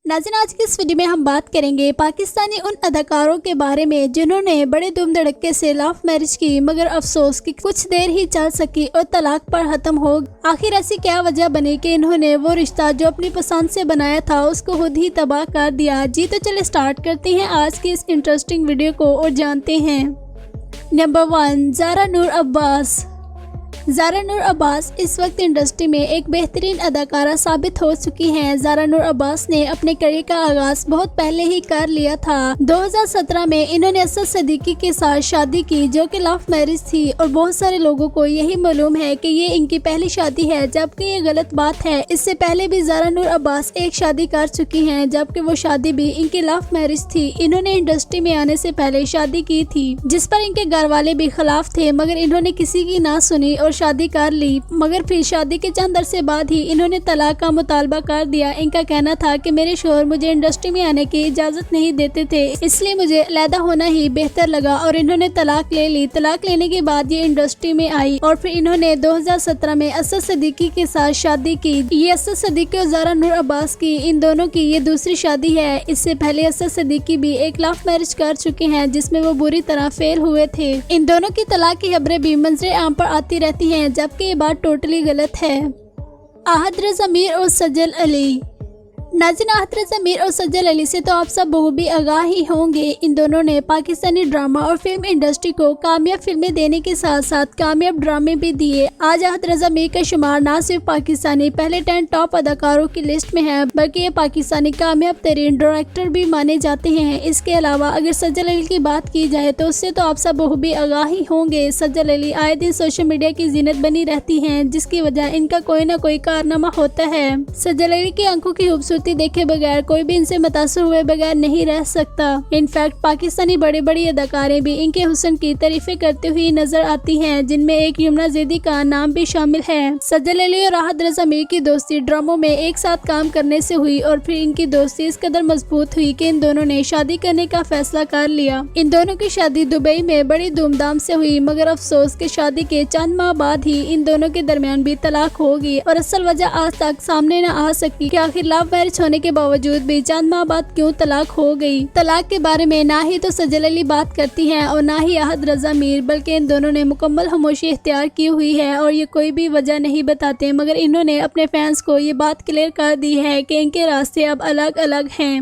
नाज़रीन, आज की इस वीडियो में हम बात करेंगे पाकिस्तानी उन अदाकारों के बारे में जिन्होंने बड़े धूम धड़क्के से लव मैरिज की, मगर अफसोस कि कुछ देर ही चल सकी और तलाक पर खत्म हो। आखिर ऐसी क्या वजह बनी कि इन्होंने वो रिश्ता जो अपनी पसंद से बनाया था उसको खुद ही तबाह कर दिया। जी तो चले स्टार्ट करते हैं आज की इस इंटरेस्टिंग वीडियो को और जानते हैं। नंबर 1, ज़ारा नूर अब्बास। ज़ारा नूर अब्बास इस वक्त इंडस्ट्री में एक बेहतरीन अदाकारा साबित हो चुकी हैं। ज़ारा नूर अब्बास ने अपने करियर का आगाज बहुत पहले ही कर लिया था। 2017 में इन्होंने असद सिद्दीकी के साथ शादी की जो कि लव मैरिज थी और बहुत सारे लोगों को यही मालूम है कि ये इनकी पहली शादी है, जबकि ये गलत बात है। इससे पहले भी ज़ारा नूर अब्बास एक शादी कर चुकी हैं, जबकि वो शादी भी इनकी लव मैरिज थी। इन्होंने इंडस्ट्री में आने से पहले शादी की थी जिस पर इनके घर वाले भी खिलाफ थे, मगर इन्होंने किसी की ना सुनी और शादी कर ली। मगर फिर शादी के चंद अरसे बाद ही इन्होंने तलाक का मुतालबा कर दिया। इनका कहना था कि मेरे शोहर मुझे इंडस्ट्री में आने की इजाजत नहीं देते थे, इसलिए मुझे अलहदा होना ही बेहतर लगा और इन्होंने तलाक ले ली। तलाक लेने के बाद ये इंडस्ट्री में आई और फिर इन्होंने 2017 में असद सिद्दीकी के साथ शादी की। ये असद सिद्दीकी और ज़ारा नूर अब्बास की इन दोनों की ये दूसरी शादी है। इससे पहले असद सिद्दीकी भी एक लव मैरिज कर चुके हैं जिसमें वो बुरी तरह फेल हुए थे। इन दोनों की तलाक की खबरें भी मंजरे आम पर आती रहती हैं, जबकि ये बात टोटली गलत है। आहद रज़ा मीर और सज्जल अली। नाज़रीन, आहद रज़ा मीर और सज्जल अली से तो आप सब बखूबी आगाह ही होंगे। इन दोनों ने पाकिस्तानी ड्रामा और फिल्म इंडस्ट्री को कामयाब फिल्में देने के साथ साथ कामयाब ड्रामे भी दिए। आज आहद रज़ा मीर का शुमार न सिर्फ पाकिस्तानी पहले 10 टॉप अदाकारों की लिस्ट में है, बल्कि ये पाकिस्तानी कामयाब तरीन डायरेक्टर भी माने जाते हैं। इसके अलावा अगर सज्जल अली की बात की जाए तो उससे तो आप सब बखूबी आगाह ही होंगे। सज्जल अली आए दिन सोशल मीडिया की जीनत बनी रहती हैं, जिसकी वजह इनका कोई न कोई कारनामा होता है। सज्जल अली की आंखों की खूबसूरती देखे बगैर कोई भी इनसे मुतासर हुए बगैर नहीं रह सकता। इनफैक्ट पाकिस्तानी बड़ी बड़ी अदाकारें भी इनके हुस्न की तारीफें करती हुई नजर आती हैं, जिनमें एक यमुना ज़ैदी का नाम भी शामिल है। सज्जल अली और आहद रज़ा मीर की दोस्ती ड्रामों में एक साथ काम करने से हुई और फिर इनकी दोस्ती इस कदर मजबूत हुई कि इन दोनों ने शादी करने का फैसला कर लिया। इन दोनों की शादी दुबई में बड़ी धूमधाम से हुई, मगर अफसोस कि शादी के चंद माह बाद ही इन दोनों के दरमियान भी तलाक हो गई और असल वजह आज तक सामने न आ सकी कि आखिर लव मैरिज होने के बावजूद भी चंद माह बाद क्यों तलाक हो गई। तलाक के बारे में ना ही तो सज्जल अली बात करती हैं और ना ही आहद रज़ा मीर, बल्कि इन दोनों ने मुकम्मल खामोशी इख्तियार की हुई है और ये कोई भी वजह नहीं बताते। मगर इन्होंने अपने फैंस को ये बात क्लियर कर दी है कि इनके रास्ते अब अलग अलग हैं।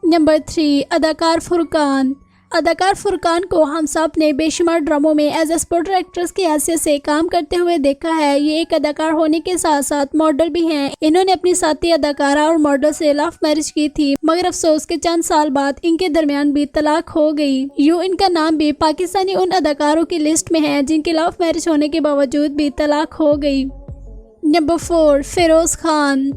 नंबर 3, अदाकार फुरकान। अदाकार फुरकान को हम सब ने बेशुमार ड्रामों में एज ए सपोर्टर एक्ट्रेस की हैसियत से काम करते हुए देखा है। ये एक अदाकार होने के साथ साथ मॉडल भी हैं। इन्होंने अपनी साथी अदाकारा और मॉडल से लव मैरिज की थी, मगर अफसोस के चंद साल बाद इनके दरमियान भी तलाक हो गई। यूं इनका नाम भी पाकिस्तानी उन अदाकारों की लिस्ट में है जिनकी लव मैरिज होने के बावजूद भी तलाक हो गई। नंबर 4, फिरोज खान।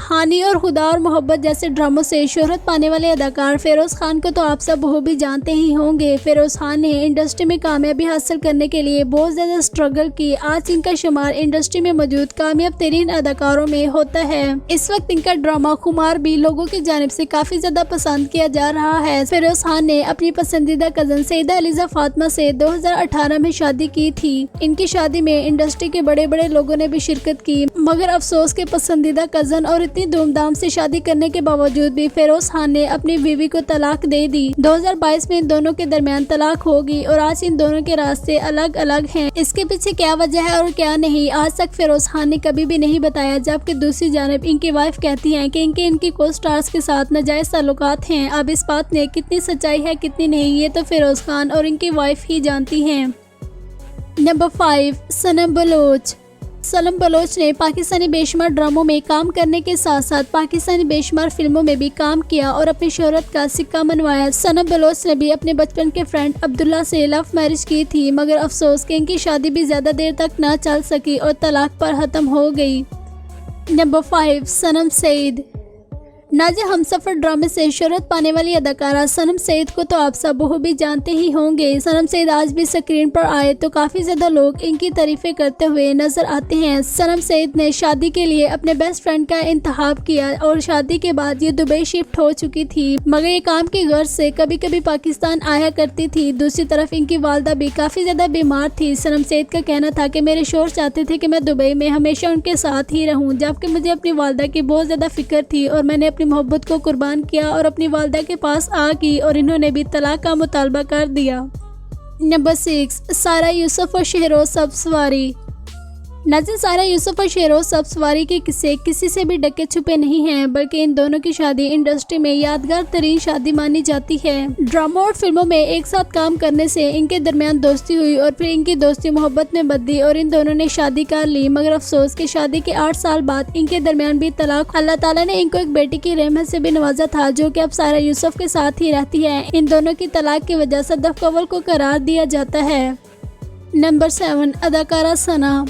हानी और खुदा और मोहब्बत जैसे ड्रामों से शोहरत पाने वाले अदाकार फिरोज खान को तो आप सब भी जानते ही होंगे। फिरोज खान ने इंडस्ट्री में कामयाबी हासिल करने के लिए बहुत ज़्यादा स्ट्रगल की। आज इनका शुमार इंडस्ट्री में मौजूद कामयाब तरीन अदाकारों में होता है। इस वक्त इनका ड्रामा खुमार भी लोगों की जानिब से काफ़ी ज़्यादा पसंद किया जा रहा है। फिरोज खान ने अपनी पसंदीदा कज़न सईदा अलीज़ा फातिमा से 2018 में शादी की थी। इनकी शादी में इंडस्ट्री के बड़े बड़े लोगों ने भी शिरकत की, मगर अफसोस के पसंदीदा कज़न और इतनी धूमधाम से शादी करने के बावजूद भी फिरोज खान ने अपनी बीवी को तलाक दे दी। 2022 में इन दोनों के दरमियान तलाक हो गई और आज इन दोनों के रास्ते अलग अलग हैं। इसके पीछे क्या वजह है और क्या नहीं, आज तक फिरोज खान ने कभी भी नहीं बताया, जबकि दूसरी जानब इनकी वाइफ कहती हैं कि इनकी को स्टार्स के साथ नाजायज ताल्लुकात हैं। अब इस बात में कितनी सच्चाई है कितनी नहीं, ये तो फिरोज खान और इनकी वाइफ ही जानती हैं। नंबर 5, सनम बलोच। सनम बलोच ने पाकिस्तानी बेशुमार ड्रामों में काम करने के साथ साथ पाकिस्तानी बेशुमार फिल्मों में भी काम किया और अपनी शोहरत का सिक्का मनवाया। सनम बलोच ने भी अपने बचपन के फ्रेंड अब्दुल्ला से लव मैरिज की थी, मगर अफसोस कि इनकी शादी भी ज़्यादा देर तक न चल सकी और तलाक पर ख़त्म हो गई। नंबर 5, सनम सईद। नाज़े हमसफर ड्रामे से शोहरत पाने वाली अदाकारा सनम सईद को तो आप सब भी जानते ही होंगे। सनम सईद आज भी स्क्रीन पर आए तो काफ़ी ज़्यादा लोग इनकी तारीफें करते हुए नजर आते हैं। सनम सईद ने शादी के लिए अपने बेस्ट फ्रेंड का इंतखाब किया और शादी के बाद ये दुबई शिफ्ट हो चुकी थी, मगर ये काम की गर्ज से कभी कभी पाकिस्तान आया करती थी। दूसरी तरफ इनकी वालदा भी काफ़ी ज़्यादा बीमार थी। सनम सईद का कहना था कि मेरे शोहर चाहते थे कि मैं दुबई में हमेशा उनके साथ ही रहूँ, जबकि मुझे अपनी वालदा की बहुत ज़्यादा फिक्र थी और मैंने अपनी अपनी मोहब्बत को कुर्बान किया और अपनी वालिदा के पास आ गई और इन्होंने भी तलाक का मुतालबा कर दिया। नंबर 6, सारा यूसुफ और शहरोज सब्सवारी। नाज़रीन, सारा यूसुफ और शहरोज सब्सवारी के किस्से किसी से भी ढके छुपे नहीं हैं, बल्कि इन दोनों की शादी इंडस्ट्री में यादगार तरीन शादी मानी जाती है। ड्रामा और फिल्मों में एक साथ काम करने से इनके दरमियान दोस्ती हुई और फिर इनकी दोस्ती मोहब्बत में बदली और इन दोनों ने शादी कर ली। मगर अफसोस कि शादी के 8 साल बाद इनके दरमियान भी तलाक। अल्लाह ताला ने इनको एक बेटी की रहमत से भी नवाजा था, जो कि अब सारा यूसुफ के साथ ही रहती है। इन दोनों की तलाक की वजह से सदफ कवल को करार दिया जाता है। नंबर 7, अदाकारा सना।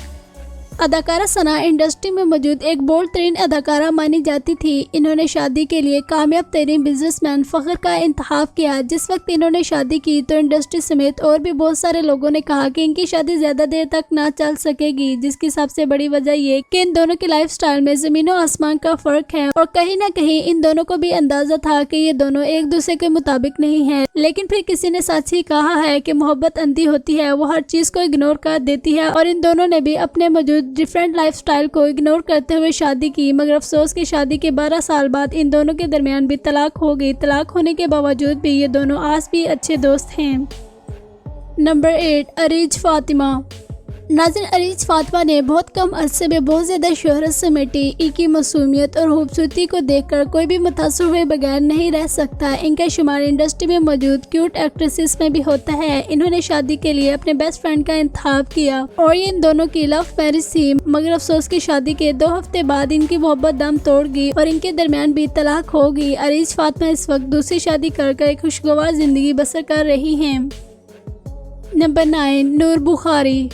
अदाकारा सना इंडस्ट्री में मौजूद एक बोल्ड तरीन अदाकारा मानी जाती थी। इन्होंने शादी के लिए कामयाब तरीन बिजनेसमैन फ़ख्र का इंतखाब किया। जिस वक्त इन्होंने शादी की तो इंडस्ट्री समेत और भी बहुत सारे लोगों ने कहा कि इनकी शादी ज़्यादा देर तक ना चल सकेगी, जिसकी सबसे बड़ी वजह ये कि इन दोनों की लाइफस्टाइल में ज़मीन और आसमान का फ़र्क है और कहीं ना कहीं इन दोनों को भी अंदाज़ा था कि ये दोनों एक दूसरे के मुताबिक नहीं है। लेकिन फिर किसी ने सच ही कहा है कि मोहब्बत अंधी होती है, वो हर चीज़ को इग्नोर कर देती है और इन दोनों ने भी अपने मौजूद डिफरेंट लाइफस्टाइल को इग्नोर करते हुए शादी की। मगर अफसोस की शादी के 12 साल बाद इन दोनों के दरमियान भी तलाक हो गई। तलाक होने के बावजूद भी ये दोनों आज भी अच्छे दोस्त हैं। नंबर 8, अरीज फातिमा। नाज़रीन, अरीज फातिमा ने बहुत कम अरसे में बहुत ज़्यादा शोहरत समेटी। इनकी मासूमियत और खूबसूरती को देखकर कोई भी मुतासर हुए बगैर नहीं रह सकता। इनका शुमार इंडस्ट्री में मौजूद क्यूट एक्ट्रेसेस में भी होता है। इन्होंने शादी के लिए अपने बेस्ट फ्रेंड का इंतखाब किया और ये इन दोनों की लव मैरिज थी। मगर अफसोस की शादी के 2 हफ्ते बाद इनकी मोहब्बत दम तोड़ गई और इनके दरमियान भी तलाक हो गई। अरीज फातिमा इस वक्त दूसरी शादी कर एक खुशगवार जिंदगी बसर कर रही हैं। नंबर 9, नूर बुखारी।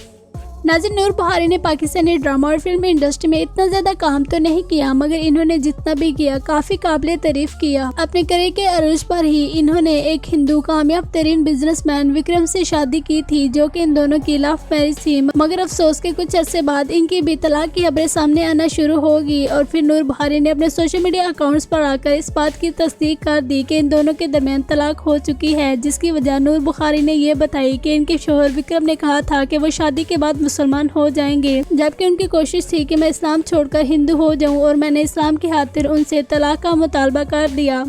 नाज़रीन, नूर बुखारी ने पाकिस्तानी ड्रामा और फिल्म इंडस्ट्री में इतना ज़्यादा काम तो नहीं किया, मगर इन्होंने जितना भी किया काफ़ी काबिल तारीफ किया। अपने करियर के अरूज पर ही इन्होंने एक हिंदू कामयाब तरीन बिजनेसमैन विक्रम से शादी की थी, जो कि इन दोनों की लव मैरिज थी। मगर अफसोस के कुछ अरसे बाद इनकी भी तलाक की खबरें सामने आना शुरू होगी और फिर नूर बुखारी ने अपने सोशल मीडिया अकाउंट्स पर आकर इस बात की तस्दीक कर दी कि इन दोनों के दरमियान तलाक हो चुकी है, जिसकी वजह नूर बुखारी ने यह बताई कि इनके शोहर विक्रम ने कहा था कि वो शादी के बाद मुसलमान हो जाएंगे, जबकि उनकी कोशिश थी कि मैं इस्लाम छोड़कर हिंदू हो जाऊं और मैंने इस्लाम की खातिर उनसे तलाक का मुतालबा कर दिया।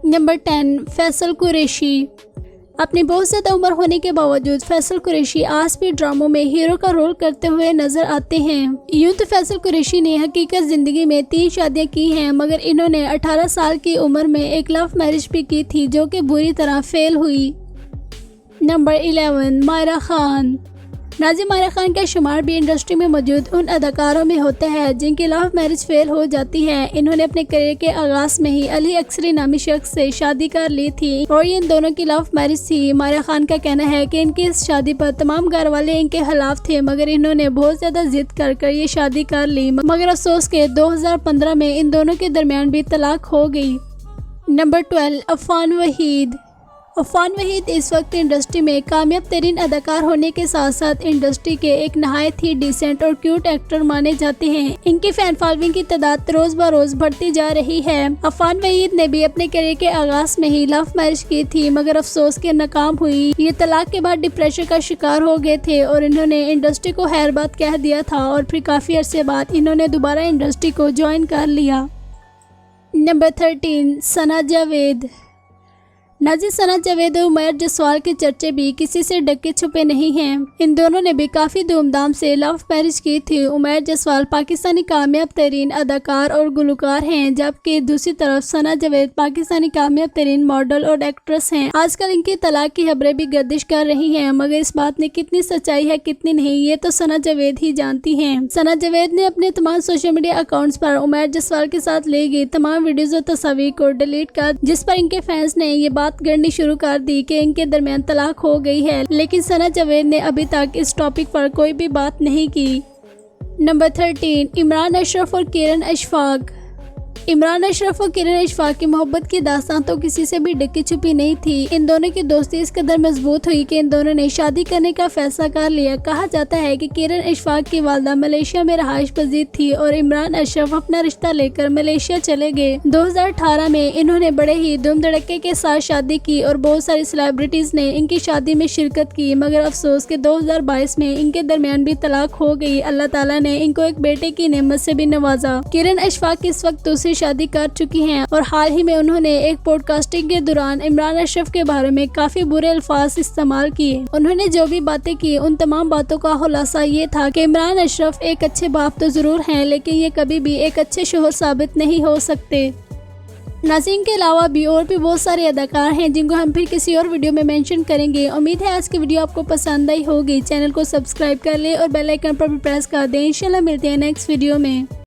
नंबर 10, फैसल कुरैशी। अपनी बहुत ज़्यादा उम्र होने के बावजूद फैसल कुरैशी आज भी ड्रामों में हीरो का रोल करते हुए नजर आते हैं। यूं तो फैसल कुरैशी ने हकीकत ज़िंदगी में 3 शादियां की हैं, मगर इन्होंने 18 साल की उम्र में एक लव मैरिज भी की थी, जो कि बुरी तरह फेल हुई। नंबर 11, मायरा खान। नाज़रीन, मायरा खान का शुमार भी इंडस्ट्री में मौजूद उन अदाकारों में होता है जिनकी लव मैरिज फेल हो जाती है। इन्होंने अपने करियर के आगाज में ही अली अक्सरी नामी शख्स से शादी कर ली थी और ये इन दोनों की लव मैरिज थी। मायरा खान का कहना है कि इनकी इस शादी पर तमाम घर वाले इनके खिलाफ थे, मगर इन्होंने बहुत ज्यादा जिद कर ये शादी कर ली। मगर अफसोस के 2015 में इन दोनों के दरमियान भी तलाक हो गई। नंबर 12, अफान वहीद। अफान वहीद इस वक्त इंडस्ट्री में कामयाब तरीन अदाकार होने के साथ साथ इंडस्ट्री के एक नहायत ही डिसेंट और क्यूट एक्टर माने जाते हैं। इनकी फैन फॉलोइंग की तादाद रोज ब रोज बढ़ती जा रही है। अफान वहीद ने भी अपने करियर के आगाज में ही लव मैरिज की थी, मगर अफसोस के नाकाम हुई। ये तलाक के बाद डिप्रेशन का शिकार हो गए थे और इन्होंने इंडस्ट्री को खैरबाद कह दिया था और फिर काफी अरसे बाद इन्होंने दोबारा इंडस्ट्री को ज्वाइन कर लिया। नंबर 13, सना जावेद। नाज़रीन, सना जावेद और उमैर जसवाल के चर्चे भी किसी से ढके छुपे नहीं हैं। इन दोनों ने भी काफ़ी धूमधाम से लव मैरिज की थी। उमैर जसवाल पाकिस्तानी कामयाब तरीन अदाकार और गुलकार हैं, जबकि दूसरी तरफ सना जावेद पाकिस्तानी कामयाब तरीन मॉडल और एक्ट्रेस हैं। आजकल इनकी तलाक की खबरें भी गर्दिश कर रही हैं, मगर इस बात में कितनी सच्चाई है कितनी नहीं, ये तो सना जावेद ही जानती हैं। सना जावेद ने अपने तमाम सोशल मीडिया अकाउंट्स पर उमैर जसवाल के साथ ली गई तमाम वीडियोज और तस्वीर को डिलीट कर, जिस पर इनके फैंस ने ये बात गढ़नी शुरू कर दी कि इनके दरमियान तलाक हो गई है। लेकिन सना जावेद ने अभी तक इस टॉपिक पर कोई भी बात नहीं की। नंबर 13, इमरान अशरफ और किरण अशफाक। इमरान अशरफ और किरण अशफाक की मोहब्बत की दास्तान तो किसी से भी ढकी छुपी नहीं थी। इन दोनों की दोस्ती इस कदर मजबूत हुई कि इन दोनों ने शादी करने का फैसला कर लिया। कहा जाता है कि किरण अशफाक की वालदा मलेशिया में रहायश पजीर थी और इमरान अशरफ अपना रिश्ता लेकर मलेशिया चले गए। 2018 में इन्होंने बड़े ही धूम धड़के के साथ शादी की और बहुत सारी सेलिब्रिटीज ने इनकी शादी में शिरकत की, मगर अफसोस के 2022 में इनके दरमियान भी तलाक हो गई। अल्लाह ताला ने इनको एक बेटे की नेमत से भी नवाजा। किरण अशफाक इस वक्त दूसरी शादी कर चुकी हैं और हाल ही में उन्होंने एक पॉडकास्टिंग के दौरान इमरान अशरफ के बारे में काफी बुरे अल्फाज इस्तेमाल किए। उन्होंने जो भी बातें की उन तमाम बातों का खुलासा ये था कि इमरान अशरफ एक अच्छे बाप तो जरूर हैं, लेकिन ये कभी भी एक अच्छे शोहर साबित नहीं हो सकते। नाज़रीन के अलावा भी और भी बहुत सारे अदाकार हैं जिनको हम फिर किसी और वीडियो में मेंशन करेंगे। उम्मीद है आज की वीडियो आपको पसंद आई होगी। चैनल को सब्सक्राइब कर लें और बेल आइकन पर भी प्रेस कर दें। इंशाल्लाह मिलते हैं नेक्स्ट वीडियो में।